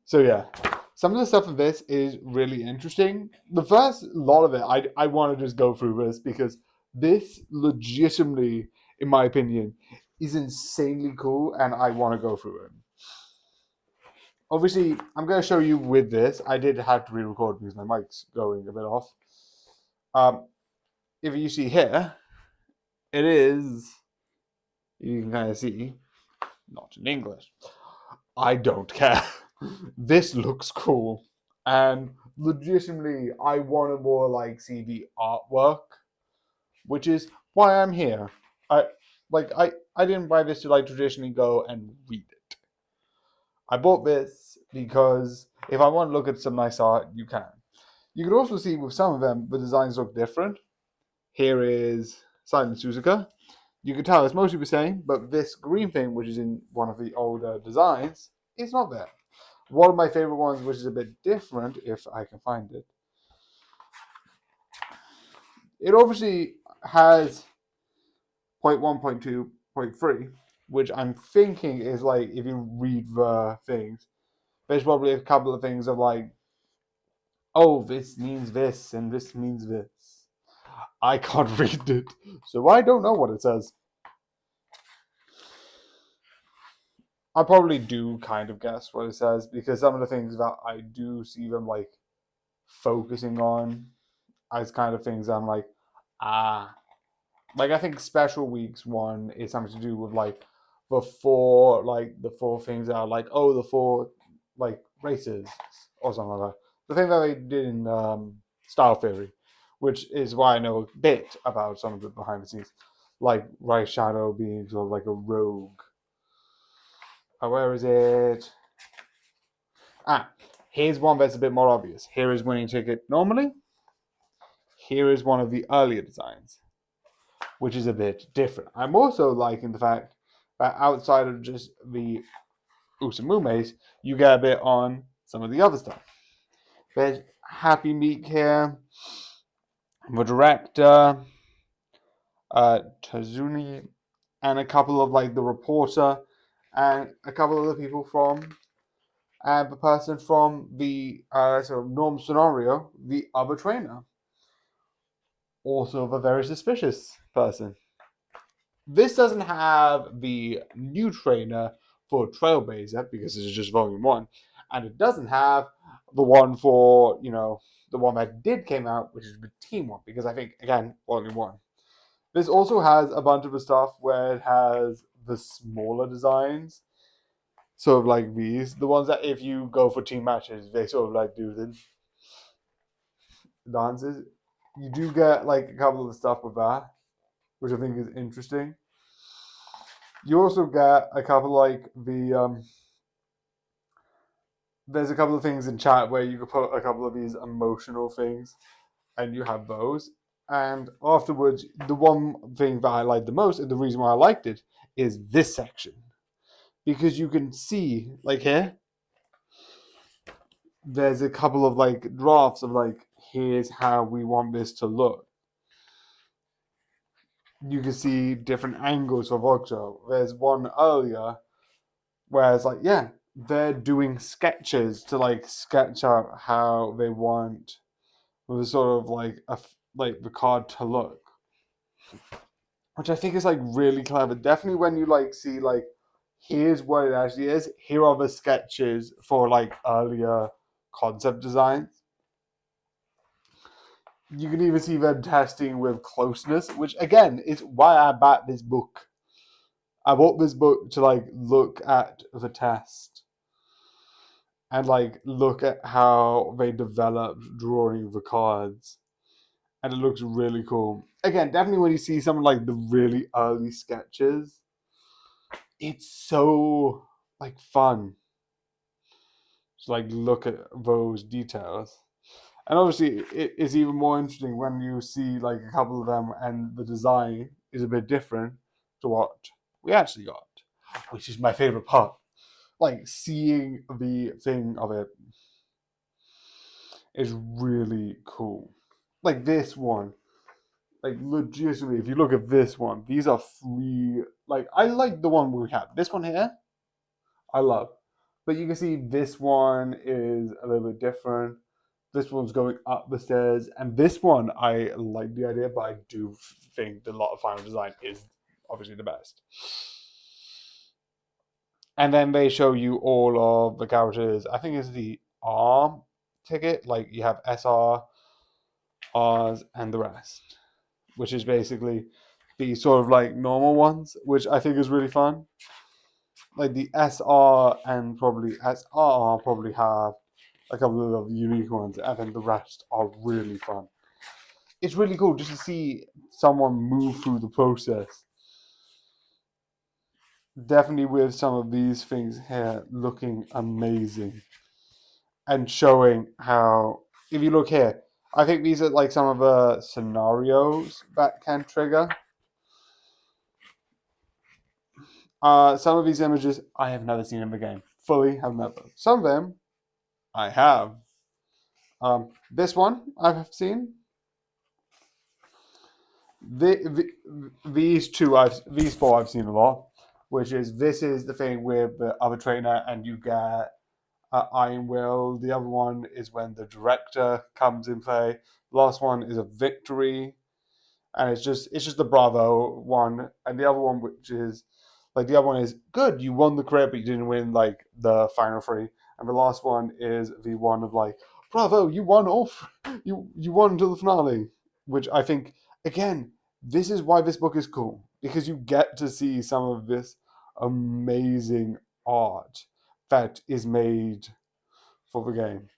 So yeah, some of the stuff in this is really interesting. The first lot of it, I want to just go through this because this legitimately, in my opinion, is insanely cool, and I want to go through it. Obviously, I'm going to show you with this. I did have to re-record because my mic's going a bit off. Um, if you see here, it is. You can kind of see, not in English. I don't care. This looks cool, and legitimately, I want to more like see the artwork, which is why I'm here. I I didn't buy this to like traditionally go and read it. I bought this because if I want to look at some nice art, you can. You can also see with some of them the designs look different. Here is Silent Suzuka. You can tell it's mostly the same, but this green thing, which is in one of the older designs, is not there. One of my favorite ones, which is a bit different, if I can find it. It obviously has point 1, point 2, point 3, which I'm thinking is like, if you read the things, there's probably a couple of things of like, oh, this means this, and this means this. I can't read it, so I don't know what it says. I probably do kind of guess what it says because some of the things that I do see them like focusing on as kind of things I'm like, ah. Like I think Special Weeks one is something to do with like the four things that are like, oh, the four like races or something like that. The thing that they did in Style Theory, which is why I know a bit about some of the behind the scenes, like Right Shadow being sort of like a rogue. Where is it? Ah, here's one that's a bit more obvious. Here is winning ticket normally. Here is one of the earlier designs, which is a bit different. I'm also liking the fact that outside of just the Usamumes, you get a bit on some of the other stuff. There's Happy Meek here, the director, Tazuni, and a couple of like the reporter, and a couple of the people from, and the person from the sort of Norm Scenario, the other trainer. Also a very suspicious person. This doesn't have the new trainer for Trailblazer because this is just volume one, and it doesn't have the one for the one that did came out, which is the team one because I think again volume one. This also has a bunch of the stuff where it has the smaller designs, sort of like these, the ones that if you go for team matches, they sort of like do the dances. You do get like a couple of the stuff with that, which I think is interesting. You also get a couple like there's a couple of things in chat where you could put a couple of these emotional things and you have those. And afterwards, the one thing that I liked the most, and the reason why I liked it, is this section. Because you can see, like here, there's a couple of like drafts of like, here's how we want this to look. You can see different angles of Ocho. There's one earlier where it's like, yeah, they're doing sketches to like sketch out how they want with sort of like like the card to look, which I think is like really clever. Definitely when you like see like here's what it actually is. Here are the sketches for like earlier concept designs. You can even see them testing with closeness, which again is why I bought this book. I bought this book to like look at the test and like look at how they developed drawing the cards, and it looks really cool. Again, definitely when you see some of like the really early sketches, it's so like fun to like look at those details. And obviously, it is even more interesting when you see like a couple of them and the design is a bit different to what we actually got, which is my favorite part. Like seeing the thing of it is really cool. Like this one, like legitimately, if you look at this one, these are free. Like I like the one we have. This one here, I love. But you can see this one is a little bit different. This one's going up the stairs, and this one I like the idea, but I do think the lot of final design is obviously the best. And then they show you all of the characters. I think it's the R ticket, like you have SR, R's, and the rest, which is basically the sort of like normal ones, which I think is really fun. Like the SR and probably SR probably have a couple of unique ones, and then the rest are really fun. It's really cool just to see someone move through the process. Definitely with some of these things here looking amazing and showing how, if you look here, I think these are like some of the scenarios that can trigger. Some of these images I have never seen in the game. Fully have never. Some of them I have. This one I've seen. These four I've seen a lot, which is this is the thing with the other trainer, and you get Iron Will. The other one is when the director comes in play. The last one is a victory, and it's just the Bravo one, and the other one, which is like the other one is good. You won the credit, but you didn't win like the final three. And the last one is the one of like, Bravo, you won off, you won until the finale, which I think again, this is why this book is cool because you get to see some of this amazing art that is made for the game.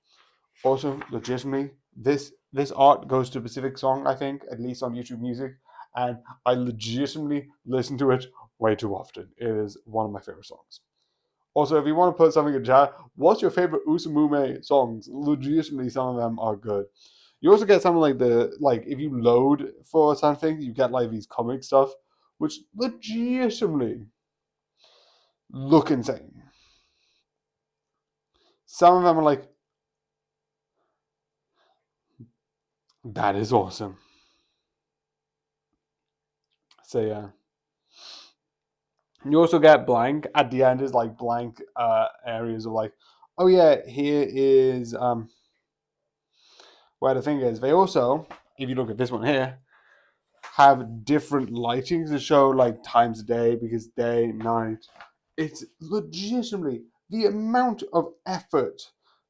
Also, legitimately, this art goes to Pacific Song, I think, at least on YouTube Music, and I legitimately listen to it way too often. It is one of my favorite songs. Also, if you want to put something in chat, what's your favorite Usamume songs? Legitimately, some of them are good. You also get something like if you load for something, you get like these comic stuff, which legitimately look insane. Some of them are like, that is awesome. So yeah. You also get blank at the end is like blank areas of like, oh yeah, here is where the thing is. They also, if you look at this one here, have different lightings to show like times a day because day, night. It's legitimately the amount of effort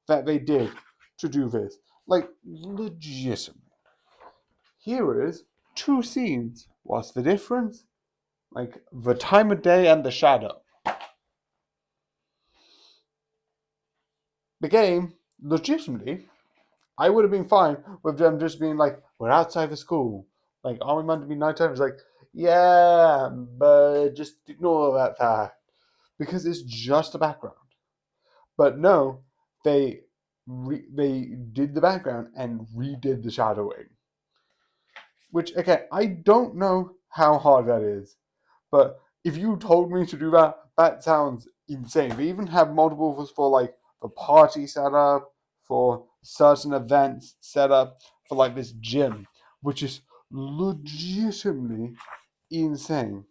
that they did to do this. Like legitimately. Here is two scenes. What's the difference? Like the time of day and the shadow. The game, legitimately, I would have been fine with them just being like, we're outside the school. Like, are we meant to be nighttime? It's like, yeah, but just ignore that fact. Because it's just a background. But no, they did the background and redid the shadowing. Which, again, I don't know how hard that is. But if you told me to do that, that sounds insane. They even have multiples for like the party setup, for certain events set up, for like this gym, which is legitimately insane.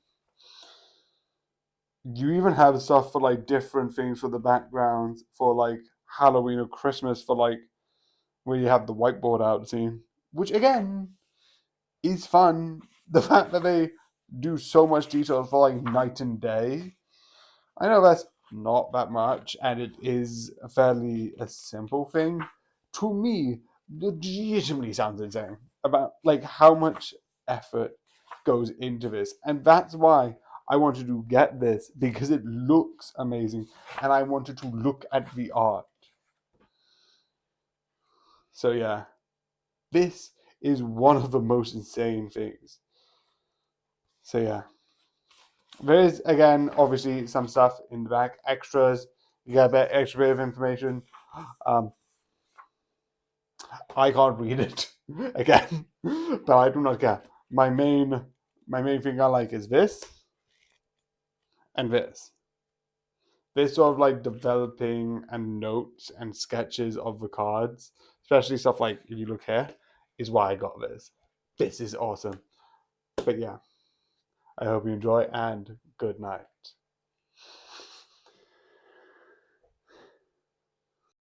You even have stuff for like different things for the backgrounds, for like Halloween or Christmas, for like where you have the whiteboard out scene, which again is fun. The fact that they do so much detail for like night and day. I know that's not that much, and it is a fairly a simple thing. To me, legitimately sounds insane about like how much effort goes into this, and that's why I wanted to get this because it looks amazing, and I wanted to look at the art. So yeah, this is one of the most insane things. So yeah. There is again obviously some stuff in the back, extras. You get a bit extra bit of information. Um, I can't read it again, but I do not care. My main thing I like is this and this. This sort of like developing and notes and sketches of the cards, especially stuff like if you look here, is why I got this. This is awesome. But yeah, I hope you enjoy and good night.